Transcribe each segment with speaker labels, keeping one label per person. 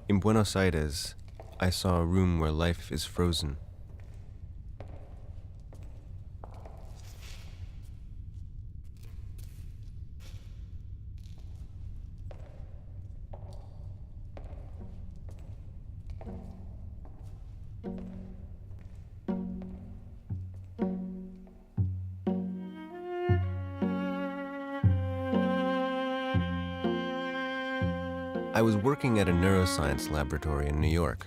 Speaker 1: In Buenos Aires, I saw a room where life is frozen. I was working at a neuroscience laboratory in New York.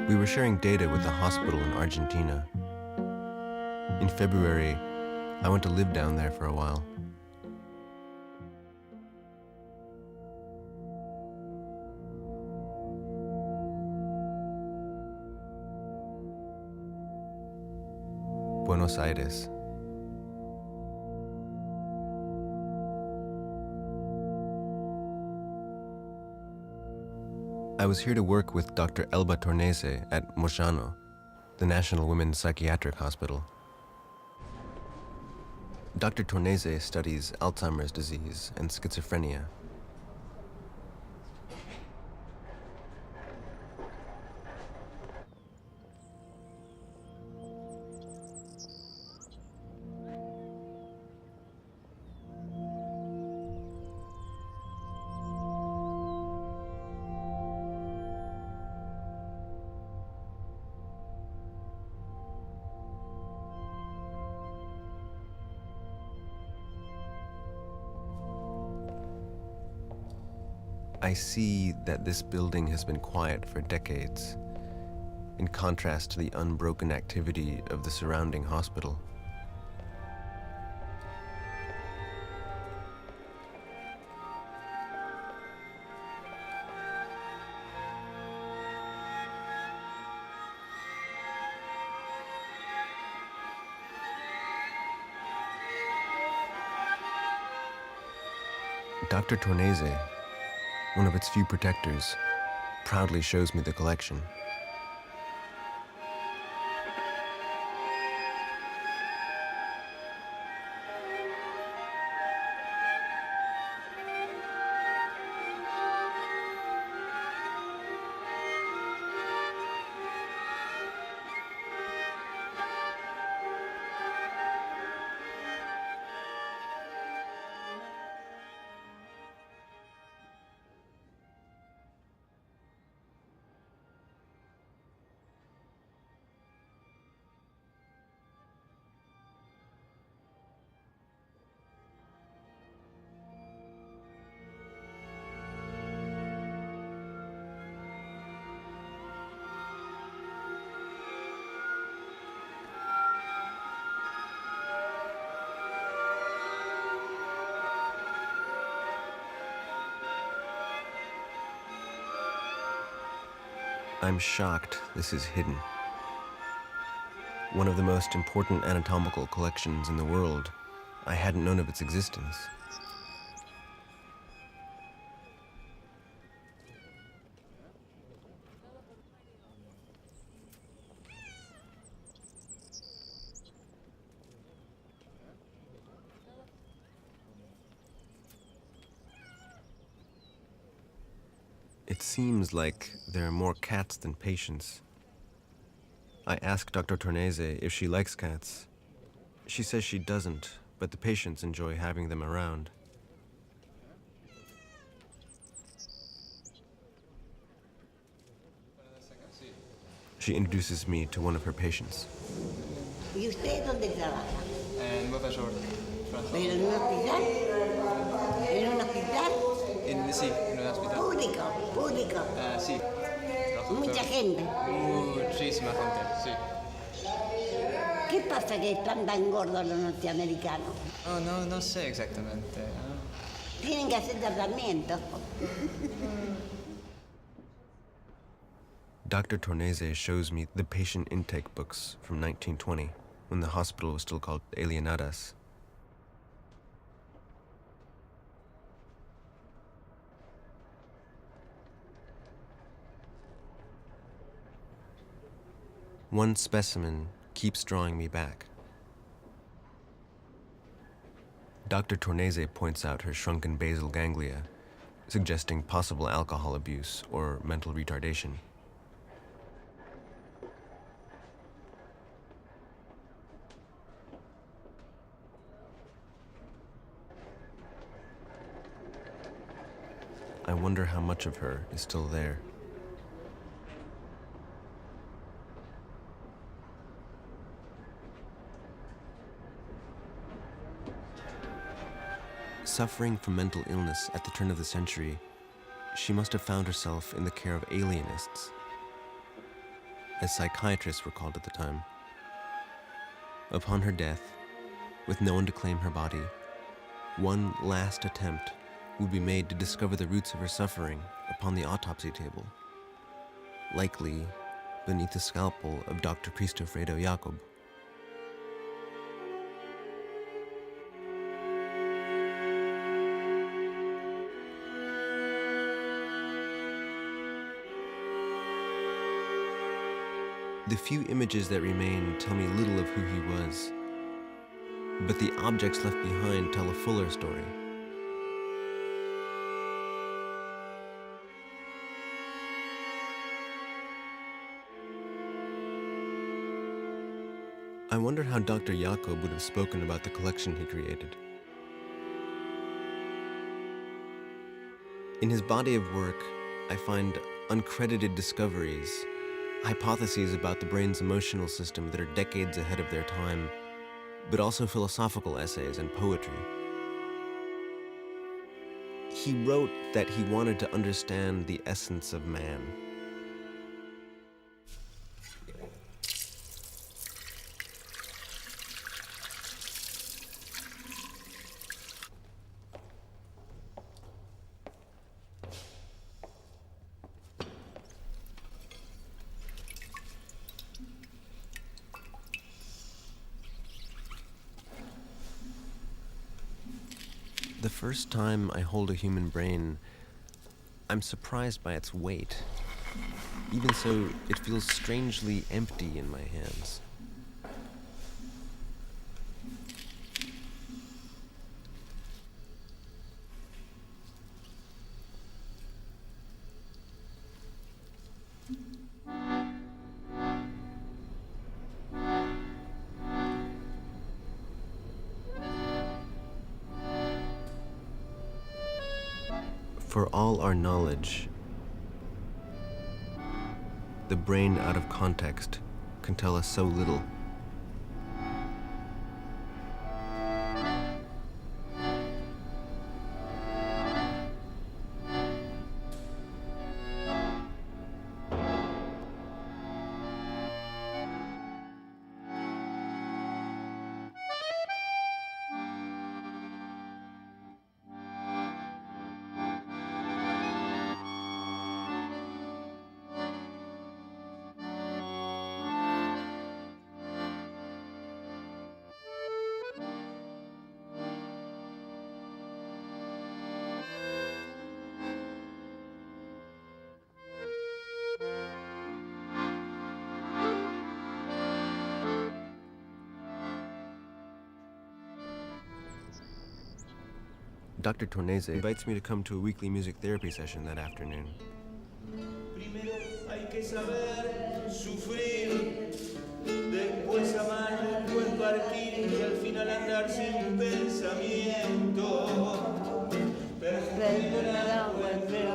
Speaker 1: We were sharing data with a hospital in Argentina. In February, I went to live down there for a while. Buenos Aires. I was here to work with Dr. Elba Tornese at Moyano, the National Women's Psychiatric Hospital. Dr. Tornese studies Alzheimer's disease and schizophrenia. I see that this building has been quiet for decades, in contrast to the unbroken activity of the surrounding hospital. Dr. Tornese, one of its few protectors, proudly shows me the collection. I'm shocked this is hidden. One of the most important anatomical collections in the world. I hadn't known of its existence. It seems like there are more cats than patients. I asked Dr. Tornese if she likes cats. She says she doesn't, but the patients enjoy having them around. She introduces me to one of her patients.
Speaker 2: ¿Y usted dónde trabaja?
Speaker 3: En Nueva York, Francia.
Speaker 2: ¿Pero en un hospital? ¿En un hospital?
Speaker 3: Sí, en un hospital.
Speaker 2: Público.
Speaker 3: Sí.
Speaker 2: Mucha gente.
Speaker 3: Muchísima gente, sí.
Speaker 2: ¿Qué pasa que están tan gordos los norteamericanos?
Speaker 3: No sé exactamente.
Speaker 2: Tienen que hacer tratamiento.
Speaker 1: Dr. Tornese shows me the patient intake books from 1920, when the hospital was still called Alienadas. One specimen keeps drawing me back. Dr. Tornese points out her shrunken basal ganglia, suggesting possible alcohol abuse or mental retardation. I wonder how much of her is still there. Suffering from mental illness at the turn of the century, she must have found herself in the care of alienists, as psychiatrists were called at the time. Upon her death, with no one to claim her body, one last attempt would be made to discover the roots of her suffering upon the autopsy table, likely beneath the scalpel of Dr. Cristofredo Jacob. The few images that remain tell me little of who he was, but the objects left behind tell a fuller story. I wonder how Dr. Jacob would have spoken about the collection he created. In his body of work, I find uncredited discoveries, hypotheses about the brain's emotional system that are decades ahead of their time, but also philosophical essays and poetry. He wrote that he wanted to understand the essence of man. The first time I hold a human brain, I'm surprised by its weight. Even so, it feels strangely empty in my hands. For all our knowledge, the brain out of context can tell us so little. Dr. Tornese invites me to come to a weekly music therapy session that afternoon.
Speaker 4: Primero hay que saber sufrir, después amar, después partir y al final andar sin pensamiento. Perder el agua entre